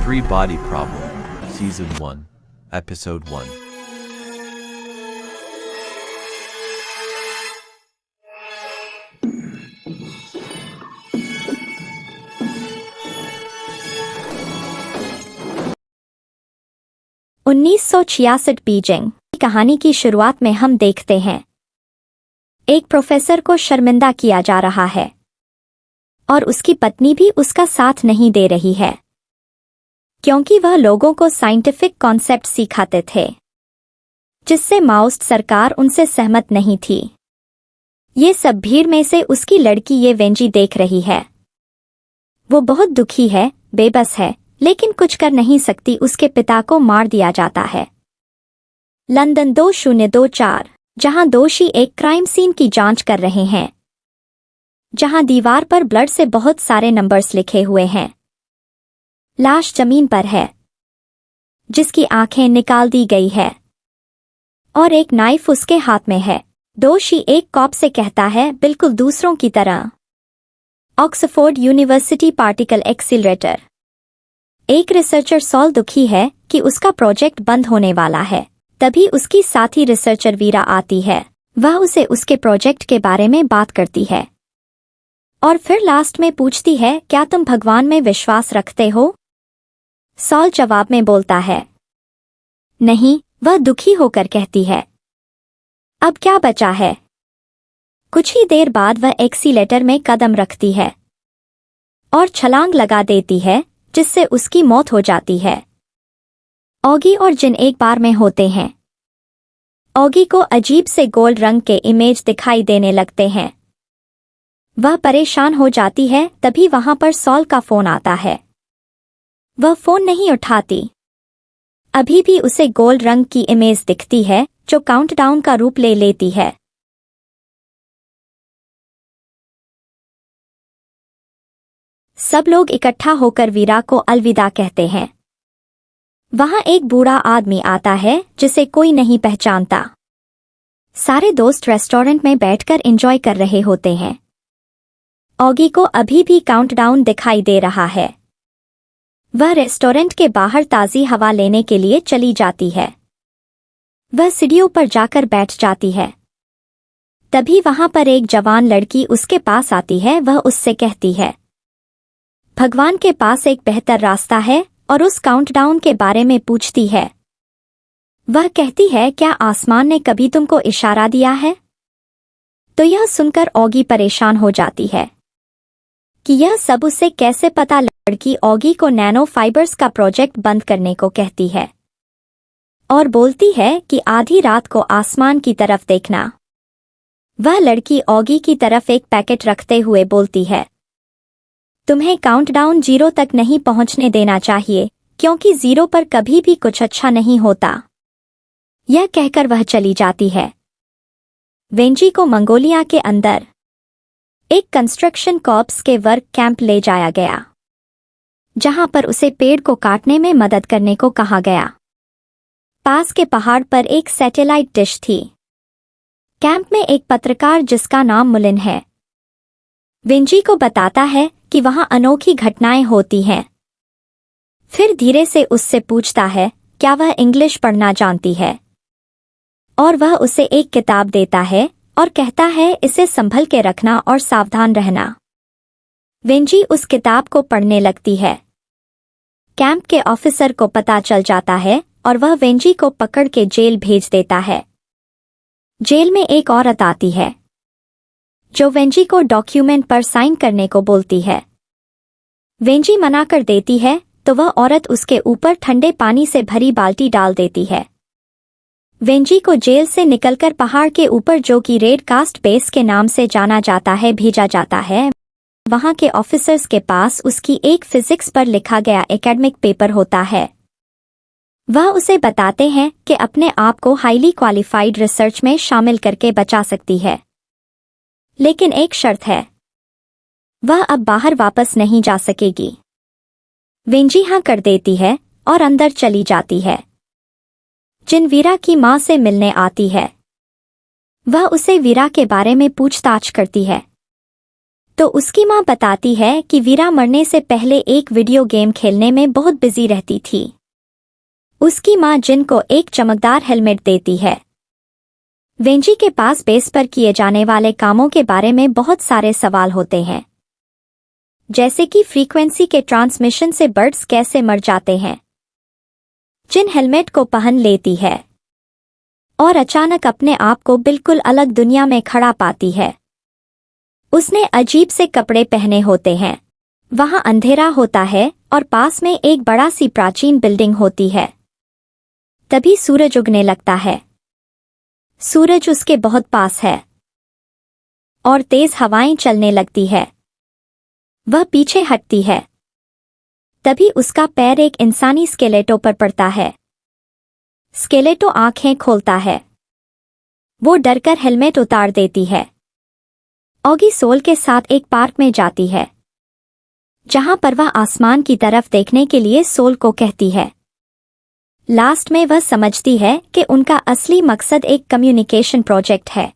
Free Body Problem, Season 1, Episode 1. (1966) Beijing की कहानी की शुरुआत में हम देखते हैं एक प्रोफेसर को शर्मिंदा किया जा रहा है और उसकी पत्नी भी उसका साथ नहीं दे रही है क्योंकि वह लोगों को साइंटिफिक कॉन्सेप्ट सिखाते थे जिससे माओइस्ट सरकार उनसे सहमत नहीं थी। ये सब भीड़ में से उसकी लड़की ये वेंजी देख रही है। वो बहुत दुखी है, बेबस है, लेकिन कुछ कर नहीं सकती। उसके पिता को मार दिया जाता है। लंदन 2024, जहां दोषी एक क्राइम सीन की जांच कर रहे हैं, जहां दीवार पर ब्लड से बहुत सारे नंबर्स लिखे हुए हैं। लाश जमीन पर है जिसकी आंखें निकाल दी गई है और एक नाइफ उसके हाथ में है। दोषी एक कॉप से कहता है, बिल्कुल दूसरों की तरह। Oxford university particle accelerator. एक रिसर्चर सॉल दुखी है कि उसका प्रोजेक्ट बंद होने वाला है। तभी उसकी साथी रिसर्चर वीरा आती है। वह उसे उसके प्रोजेक्ट के बारे में बात करती है और फिर लास्ट में पूछती है, क्या तुम भगवान में विश्वास रखते हो? सॉल जवाब में बोलता है, नहीं। वह दुखी होकर कहती है, अब क्या बचा है? कुछ ही देर बाद वह एक्सीलेटर में कदम रखती है और छलांग लगा देती है जिससे उसकी मौत हो जाती है। ऑगी और जिन एक बार में होते हैं। ऑगी को अजीब से गोल्ड रंग के इमेज दिखाई देने लगते हैं। वह परेशान हो जाती है। तभी वहां पर सॉल का फोन आता है। वह फोन नहीं उठाती। अभी भी उसे गोल्ड रंग की इमेज दिखती है जो काउंटडाउन का रूप ले लेती है। सब लोग इकट्ठा होकर वीरा को अलविदा कहते हैं। वहां एक बूढ़ा आदमी आता है जिसे कोई नहीं पहचानता। सारे दोस्त रेस्टोरेंट में बैठकर एंजॉय कर रहे होते हैं। ऑगी को अभी भी काउंटडाउन दिखाई दे रहा है। वह रेस्टोरेंट के बाहर ताज़ी हवा लेने के लिए चली जाती है। वह सीढ़ियों पर जाकर बैठ जाती है। तभी वहां पर एक जवान लड़की उसके पास आती है। वह उससे कहती है, भगवान के पास एक बेहतर रास्ता है और उस काउंटडाउन के बारे में पूछती है। वह कहती है, क्या आसमान ने कभी तुमको इशारा दिया है? तो यह सुनकर ऑगी परेशान हो जाती है कि यह सब उसे कैसे पता। लड़की ऑगी को नैनो फाइबर्स का प्रोजेक्ट बंद करने को कहती है और बोलती है कि आधी रात को आसमान की तरफ देखना। वह लड़की ऑगी की तरफ एक पैकेट रखते हुए बोलती है, तुम्हें काउंटडाउन 0 तक नहीं पहुंचने देना चाहिए क्योंकि 0 पर कभी भी कुछ अच्छा नहीं होता। यह कहकर वह चली जाती है। वेंजी को मंगोलिया के अंदर एक कंस्ट्रक्शन कॉर्प्स के वर्क कैंप ले जाया गया जहां पर उसे पेड़ को काटने में मदद करने को कहा गया। पास के पहाड़ पर एक सैटेलाइट डिश थी। कैंप में एक पत्रकार जिसका नाम मुलिन है, वेंजी को बताता है कि वहां अनोखी घटनाएं होती हैं। फिर धीरे से उससे पूछता है, क्या वह इंग्लिश पढ़ना जानती है? और वह उसे एक किताब देता है और कहता है, इसे संभल के रखना और सावधान रहना। वेंजी उस किताब को पढ़ने लगती है। कैंप के ऑफिसर को पता चल जाता है और वह वेंजी को पकड़ के जेल भेज देता है। जेल में एक औरत आती है जो वेंजी को डॉक्यूमेंट पर साइन करने को बोलती है। वेंजी मना कर देती है तो वह औरत उसके ऊपर ठंडे पानी से भरी बाल्टी डाल देती है। वेंजी को जेल से निकलकर पहाड़ के ऊपर, जो कि रेड कास्ट बेस के नाम से जाना जाता है, भेजा जाता है। वहां के ऑफिसर्स के पास उसकी एक फिजिक्स पर लिखा गया एकेडमिक पेपर होता है। वह उसे बताते हैं कि अपने आप को हाईली क्वालिफाइड रिसर्च में शामिल करके बचा सकती है, लेकिन एक शर्त है, वह अब बाहर वापस नहीं जा सकेगी। वेंजी हाँ कर देती है और अंदर चली जाती है। जिन वीरा की मां से मिलने आती है, वह उसे वीरा के बारे में पूछताछ करती है। तो उसकी माँ बताती है कि वीरा मरने से पहले एक वीडियो गेम खेलने में बहुत बिजी रहती थी। उसकी माँ जिन को एक चमकदार हेलमेट देती है। वेंजी के पास बेस पर किए जाने वाले कामों के बारे में बहुत सारे सवाल होते हैं, जैसे कि फ्रीक्वेंसी के ट्रांसमिशन से बर्ड्स कैसे मर जाते हैं। जिन हेलमेट को पहन लेती है और अचानक अपने आप को बिल्कुल अलग दुनिया में खड़ा पाती है। उसने अजीब से कपड़े पहने होते हैं। वहां अंधेरा होता है और पास में एक बड़ा सी प्राचीन बिल्डिंग होती है। तभी सूरज उगने लगता है। सूरज उसके बहुत पास है और तेज हवाएं चलने लगती है। वह पीछे हटती है। तभी उसका पैर एक इंसानी स्केलेटो पर पड़ता है। स्केलेटो आंखें खोलता है। वो डरकर हेलमेट उतार देती है। ऑगी सोल के साथ एक पार्क में जाती है, जहां पर वह आसमान की तरफ देखने के लिए सोल को कहती है। लास्ट में वह समझती है कि उनका असली मकसद एक कम्युनिकेशन प्रोजेक्ट है।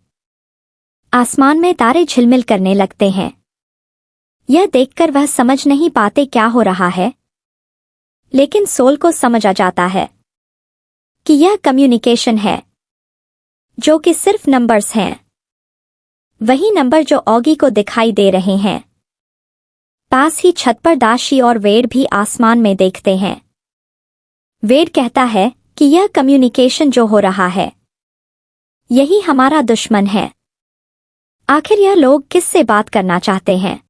आसमान में तारे झिलमिल करने लगते हैं। यह देखकर वह समझ नहीं पाते क्या हो रहा है, लेकिन सोल को समझ आ जाता है कि यह कम्युनिकेशन है, जो कि सिर्फ नंबर्स हैं। वही नंबर जो ऑगी को दिखाई दे रहे हैं। पास ही छत पर दाशी और वेड भी आसमान में देखते हैं। वेड कहता है कि यह कम्युनिकेशन जो हो रहा है, यही हमारा दुश्मन है। आखिर यह लोग किससे बात करना चाहते हैं?